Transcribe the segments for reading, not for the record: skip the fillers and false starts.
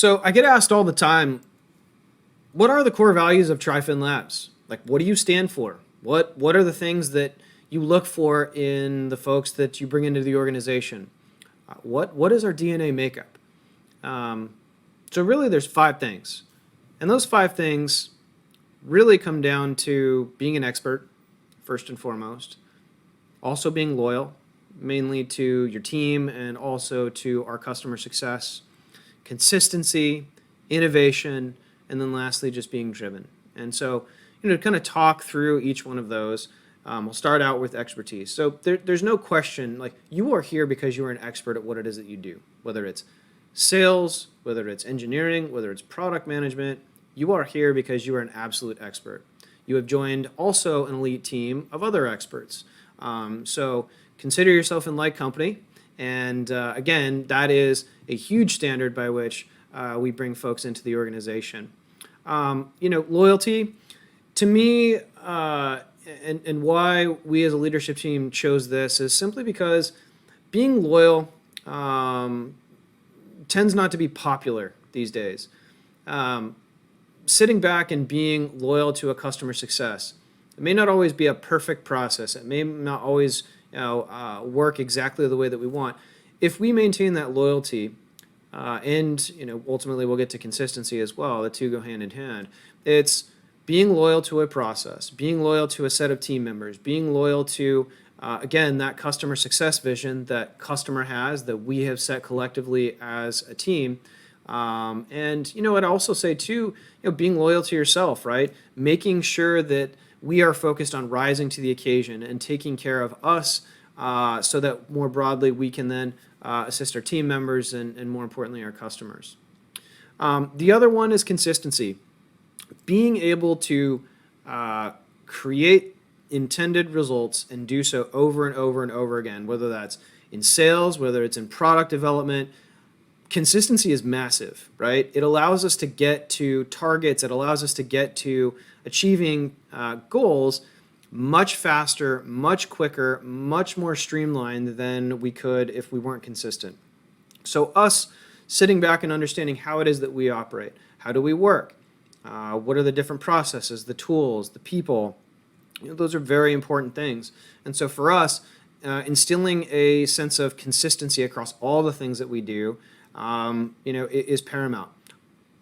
So I get asked all the time, what are the core values of TriFin Labs? Like, what do you stand for? What are the things that you look for in the folks that you bring into the organization? What is our DNA makeup? Um, so really, there's five things, and those five things really come down to being an expert, first and foremost, also being loyal, mainly to your team and also to our customer success, consistency, innovation, and then lastly, just being driven. And so, to kind of talk through each one of those, we'll start out with expertise. So there's no question, like you are here because you are an expert at what it is that you do, whether it's sales, whether it's engineering, whether it's product management. You are here because you are an absolute expert. You have joined also an elite team of other experts. So consider yourself in like company. And again, that is a huge standard by which we bring folks into the organization. Loyalty, to me, and why we as a leadership team chose this is simply because being loyal tends not to be popular these days. Sitting back and being loyal to a customer success, it may not always be a perfect process. It may not always work exactly the way that we want. If we maintain that loyalty, and ultimately we'll get to consistency as well, the two go hand in hand. It's being loyal to a process, being loyal to a set of team members, being loyal to, again, that customer success vision that customer has, that we have set collectively as a team. And I'd also say too, being loyal to yourself, right? Making sure that we are focused on rising to the occasion and taking care of us so that more broadly we can then assist our team members and more importantly our customers. The other one is consistency. Being able to create intended results and do so over and over and over again, whether that's in sales, whether it's in product development. Consistency is massive, right? It allows us to get to targets. It allows us to get to achieving goals much faster, much quicker, much more streamlined than we could if we weren't consistent. So us sitting back and understanding how it is that we operate, how do we work, what are the different processes, the tools, the people, those are very important things. And so for us, instilling a sense of consistency across all the things that we do, is paramount.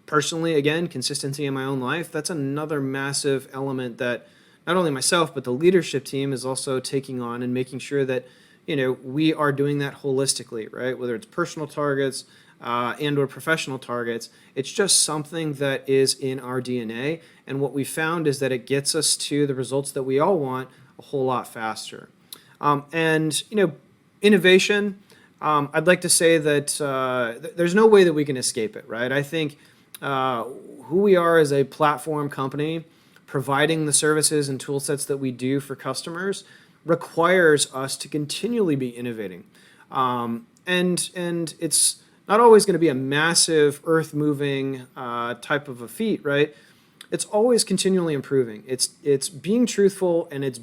Personally, again, consistency in my own life, that's another massive element that not only myself, but the leadership team is also taking on and making sure that, we are doing that holistically, right? Whether it's personal targets and or professional targets, it's just something that is in our DNA. And what we found is that it gets us to the results that we all want a whole lot faster. Innovation, I'd like to say that there's no way that we can escape it, right? I think who we are as a platform company, providing the services and tool sets that we do for customers requires us to continually be innovating. And it's not always going to be a massive earth-moving type of a feat, right? It's always continually improving. It's being truthful and it's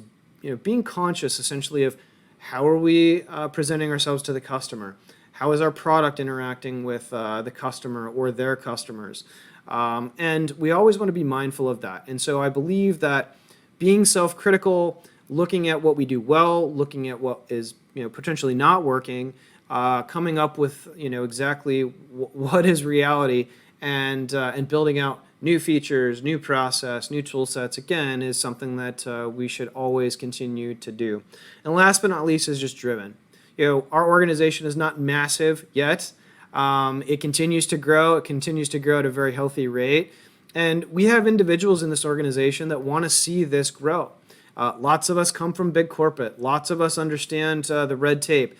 being conscious essentially of how are we presenting ourselves to the customer? How is our product interacting with the customer or their customers? And we always want to be mindful of that. And so I believe that being self-critical, looking at what we do well, looking at what is potentially not working, coming up with exactly what is reality, and building out new features, new process, new tool sets, again, is something that we should always continue to do. And last but not least is just driven. Our organization is not massive yet. It continues to grow. It continues to grow at a very healthy rate. And we have individuals in this organization that want to see this grow. Lots of us come from big corporate. Lots of us understand the red tape.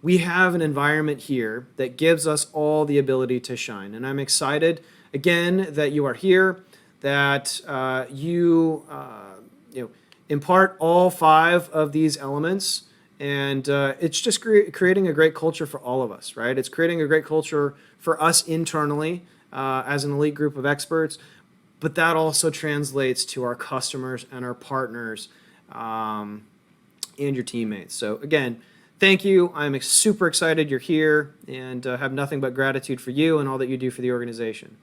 We have an environment here that gives us all the ability to shine. And I'm excited, again, that you are here, that you impart all five of these elements. And it's just creating a great culture for all of us, right? It's creating a great culture for us internally as an elite group of experts, but that also translates to our customers and our partners and your teammates. So again, Thank you. I'm super excited you're here and have nothing but gratitude for you and all that you do for the organization.